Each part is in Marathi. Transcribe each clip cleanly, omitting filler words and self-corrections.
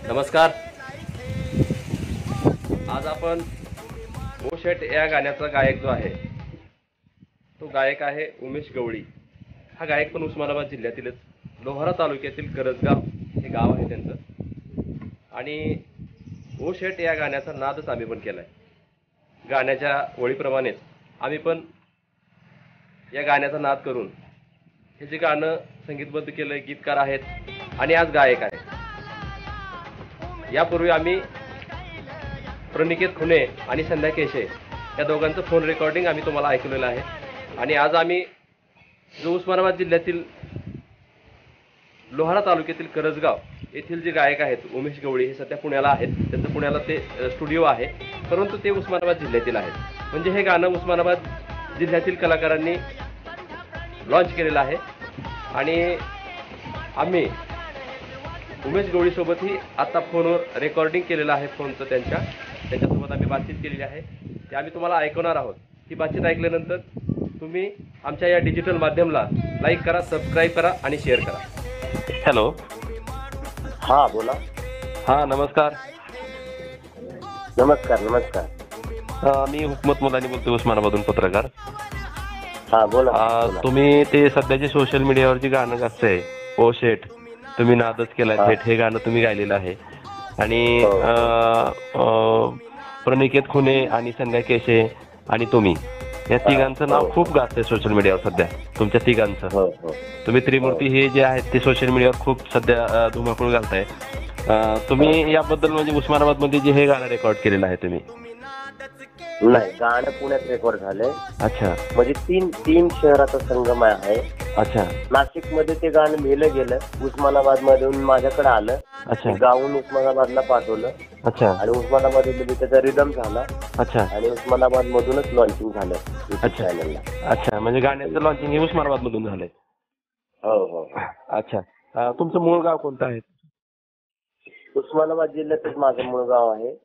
नमस्कार. आज आपण ओ शेट या गाण्याचा गायक जो आहे तो गायक आहे उमेश गवळी. हा गायक पण उस्मानाबाद जिल्ह्यातीलच लोहारा तालुक्यातील करजगाव हे गाव आहे त्यांचं. आणि ओ शेट या गाण्याचा नादच आम्ही पण केला आहे. गाण्याच्या ओळीप्रमाणेच आम्ही पण या गाण्याचा नाद करून हे जे गाणं संगीतबद्ध केलं, गीतकार आहेत आणि आज गायक आहेत. यापूर्वी आम्ही प्रणिकेत खुने आणि संध्या केशे या दोघांचं फोन रेकॉर्डिंग आम्ही तुम्हाला ऐकलेलं आहे. आणि आज आम्ही जो उस्मानाबाद जिल्ह्यातील लोहारा तालुक्यातील करजगाव येथील जे गायक आहेत उमेश गवळी, हे सध्या पुण्याला आहेत. त्यांचं पुण्याला ते स्टुडिओ आहे, परंतु ते उस्मानाबाद जिल्ह्यातील आहेत. म्हणजे हे गाणं उस्मानाबाद जिल्ह्यातील कलाकारांनी लॉन्च केलेलं आहे. आणि आम्ही उमेश गवळीसोबतही आता फोनवर रेकॉर्डिंग केलेलं आहे. फोनचं त्यांच्यासोबत आम्ही बातचीत केलेली आहे. ते आम्ही तुम्हाला ऐकवणार आहोत. ही बातचीत ऐकल्यानंतर तुम्ही आमच्या या डिजिटल माध्यमाला लाईक करा, सबस्क्राईब करा आणि शेअर करा. हॅलो. हा बोला. हा नमस्कार. नमस्कार नमस्कार. मी हुकमत मुलानी बोलतो, उस्मानाबादून पत्रकार. हा बोला. तुम्ही ते सध्याचे सोशल मीडियावर जे गाणं गाजतंय ओ शेट, तुम्ही नादच केलाय थेट, हे गाणं तुम्ही गायलेलं आहे. आणि प्रणिकेत खुने आणि संध्या केशे आणि तुम्ही या तिघांचं नाव खूप गाजतंय सोशल मीडियावर सध्या, तुमच्या तिघांचं. तुम्ही त्रिमूर्ती हे जे आहेत ते सोशल मीडियावर खूप सध्या धुमाकूळ घालताय. तुम्ही याबद्दल म्हणजे उस्मानाबाद मध्ये जे हे गाणं रेकॉर्ड केलेलं आहे तुम्ही? नाही, गाणं पुण्यात रेकॉर्ड झालंय. अच्छा. म्हणजे तीन शहराचा संगम आहे. अच्छा. नाशिक मध्ये ते गाणं लिहिलं गेलं, उस्मानाबाद मधून माझ्याकडे आलं. अच्छा. गावून उस्मानाबादला पाठवलं. अच्छा. आणि उस्मानाबाद मध्ये त्याचा रिदम झाला. अच्छा. आणि उस्मानाबाद मधूनच लॉन्चिंग झालं चॅनलला. अच्छा, म्हणजे गाण्याचं लॉन्चिंग हे उस्मानाबाद मधून झालंय? हो हो. अच्छा. तुमचं मूळ गाव कोणतं आहे? उस्मानाबाद जिल्ह्यातच माझं मूळ गाव आहे.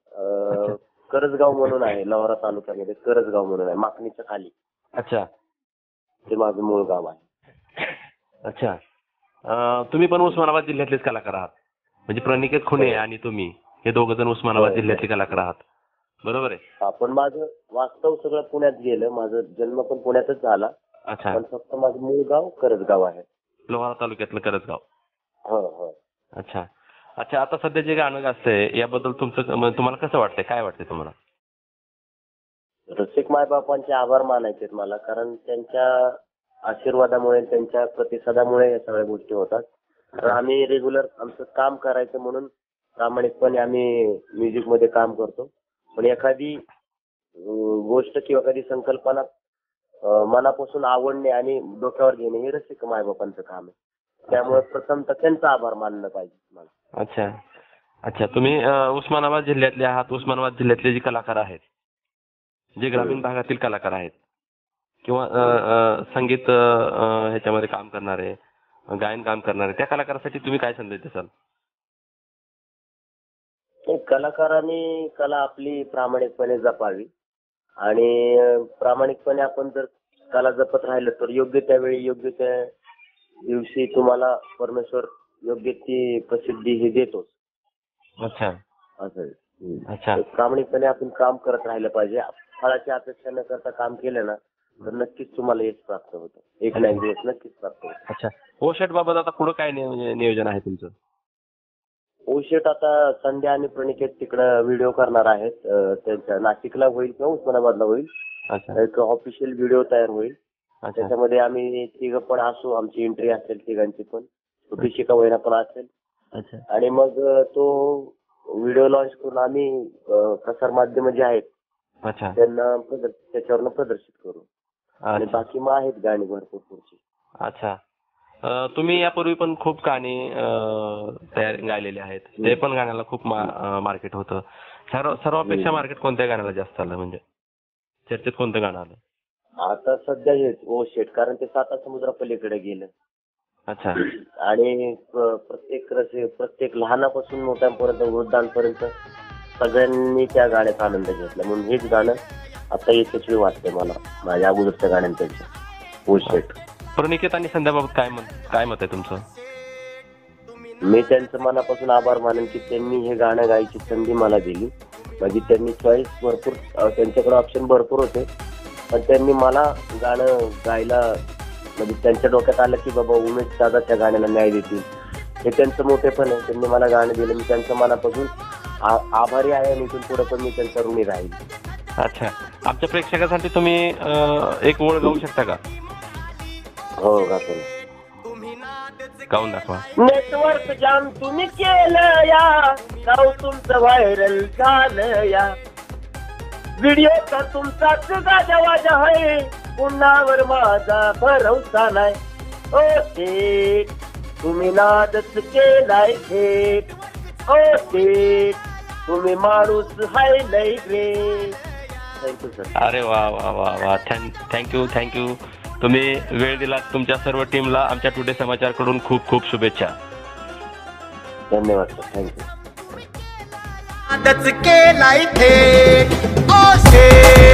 करजगाव म्हणून आहे, लोहारा तालुक्यामध्ये करजगाव म्हणून आहे, माकणीच्या खाली. अच्छा. ते माझं मूळ गाव आहे. अच्छा. तुम्ही पण उस्मानाबाद जिल्ह्यातलेच कलाकार आहात? म्हणजे प्रणिकेत खुने आणि तुम्ही हे दोघ जण उस्मानाबाद जिल्ह्यातले कलाकार आहात, बरोबर आहे? पण माझं वास्तव सगळं पुण्यात गेलं. माझा जन्म पण पुण्यातच झाला. अच्छा. पण फक्त माझं मूळ गाव करजगाव आहे, लोहारा तालुक्यातलं करजगाव. हो हो. अच्छा. अच्छा. आता सध्या जे गाणं गाजतंय याबद्दल तुम्हाला कसं वाटतंय, काय वाटतंय तुम्हाला? रसिक मायबापांचे आभार मानायचे मला, कारण त्यांच्या आशीर्वादामुळे, त्यांच्या प्रतिसादामुळे या सगळ्या गोष्टी होतात. तर आम्ही रेग्युलर आमचं काम करायचं म्हणून प्रामाणिकपणे आम्ही म्युझिक मध्ये काम करतो. पण एखादी गोष्ट किंवा एखादी संकल्पना मनापासून आवडणे आणि डोक्यावर घेणे हे रसिक मायबापांचं काम आहे. त्यामुळे प्रथमतः त्यांचा आभार मानलं पाहिजे मला. अच्छा. अच्छा. तुम्ही उस्मानाबाद जिल्ह्यातले आहात. उस्मानाबाद जिल्ह्यातले जे कलाकार आहेत, जे ग्रामीण भागातील कलाकार आहेत किंवा संगीत ह्याच्यामध्ये काम करणारे, गायन काम करणारे, त्या कलाकारासाठी तुम्ही काय संदेश द्याल? कलाकारांनी कला आपली प्रामाणिकपणे जपावी. आणि प्रामाणिकपणे आपण जर कला जपत राहिलं तर योग्य त्यावेळी, योग्य त्या दिवशी तुम्हाला परमेश्वर योग्य ती प्रसिद्धी हे देतोच. अच्छा. असं. अच्छा. प्रामाणिकपणे आपण काम करत राहिलं पाहिजे. फळाची अपेक्षा न करता काम केलं ना तर नक्कीच तुम्हाला यश प्राप्त होतं. एक ना एक दिवस नक्कीच प्राप्त होतं. अच्छा. ओ शेट बाबत आता पुढे काय नियोजन आहे तुमचं? ओ शेट आता संध्या आणि प्रणिकेत तिकडं व्हिडिओ करणार आहेत. त्यांच्या नाशिकला होईल किंवा उस्मानाबादला होईल. अच्छा. एक ऑफिशियल व्हिडिओ तयार होईल. अच्छा. त्याच्यामध्ये आम्ही तिघं पण असू, आमची एंट्री असेल तिघांची पण, ऋषिका वैना पण असेल. अच्छा. आणि मग तो व्हिडिओ लॉन्च करून आम्ही प्रसार माध्यम जे आहेत अच्छा त्यांना त्याच्यावरनं प्रदर्शित करू. आणि बाकी मग आहेत गाणी भरपूर पुढची. अच्छा. तुम्ही यापूर्वी पण खूप गाणी गायलेली आहेत. ते पण गाण्याला खूप मार्केट होतं. सर्वापेक्षा मार्केट कोणत्या गाण्याला जास्त आलं, म्हणजे चर्चेत कोणतं गाणं आलं? आता सध्या हेच ओ शेट, कारण ते 7 समुद्रापलीकडे गेलं. अच्छा. आणि प्रत्येक लहानापासून मोठ्यांपर्यंत, वृद्धांपर्यंत सगळ्यांनी त्या गाण्याचा आनंद घेतला. म्हणून हेच गाणं आता यशस्वी वाटतंय मला माझ्या अगोदरच्या गाण्यांपेक्षा. ओ शेट. प्रणिकेत आणि संध्याबाबत काय मत आहे तुमचं? मी त्यांचं मनापासून आभार मानेन की त्यांनी हे गाणं गायची संधी मला दिली. म्हणजे त्यांनी चॉईस भरपूर, त्यांच्याकडे ऑप्शन भरपूर होते, पण त्यांनी मला गाणं गायला म्हणजे त्यांच्या डोक्यात आलं की बाबा उमेश दादा त्या गाण्याला न्याय देतील. हे त्यांचं मोठेपण आहे. त्यांनी मला गाणं दिलं, मी त्यांच्या मनापासून आभारी आहे आणि इथून पुढे पण मी त्यांचा ऋणी राहील. अच्छा, आमच्या प्रेक्षकासाठी तुम्ही एक ओळ गाऊ शकता का? हो गातो. गाऊन दाखवा. नेटवर्क जाम तुम्ही केलं या, गाव तुमचं व्हायरल झालं या, व्हिडिओचा तुमचाच गाजवाजा आहे, पुन्हावर माझा भरवसा नाही. ओ शेठ तुम्ही नादच केलाय थेट, ओ शेठ तुम्ही माणूस हाय लय ग्रेट. Thank you sir. अरे वा वा वा वा, थँक्यू. तुम्ही वेळ दिलात. तुमच्या सर्व टीमला आमच्या टुडे समाचारकडून खूप खूप शुभेच्छा. धन्यवाद सर. थँक्यू. नादच केलाय थेट, ओ शेठ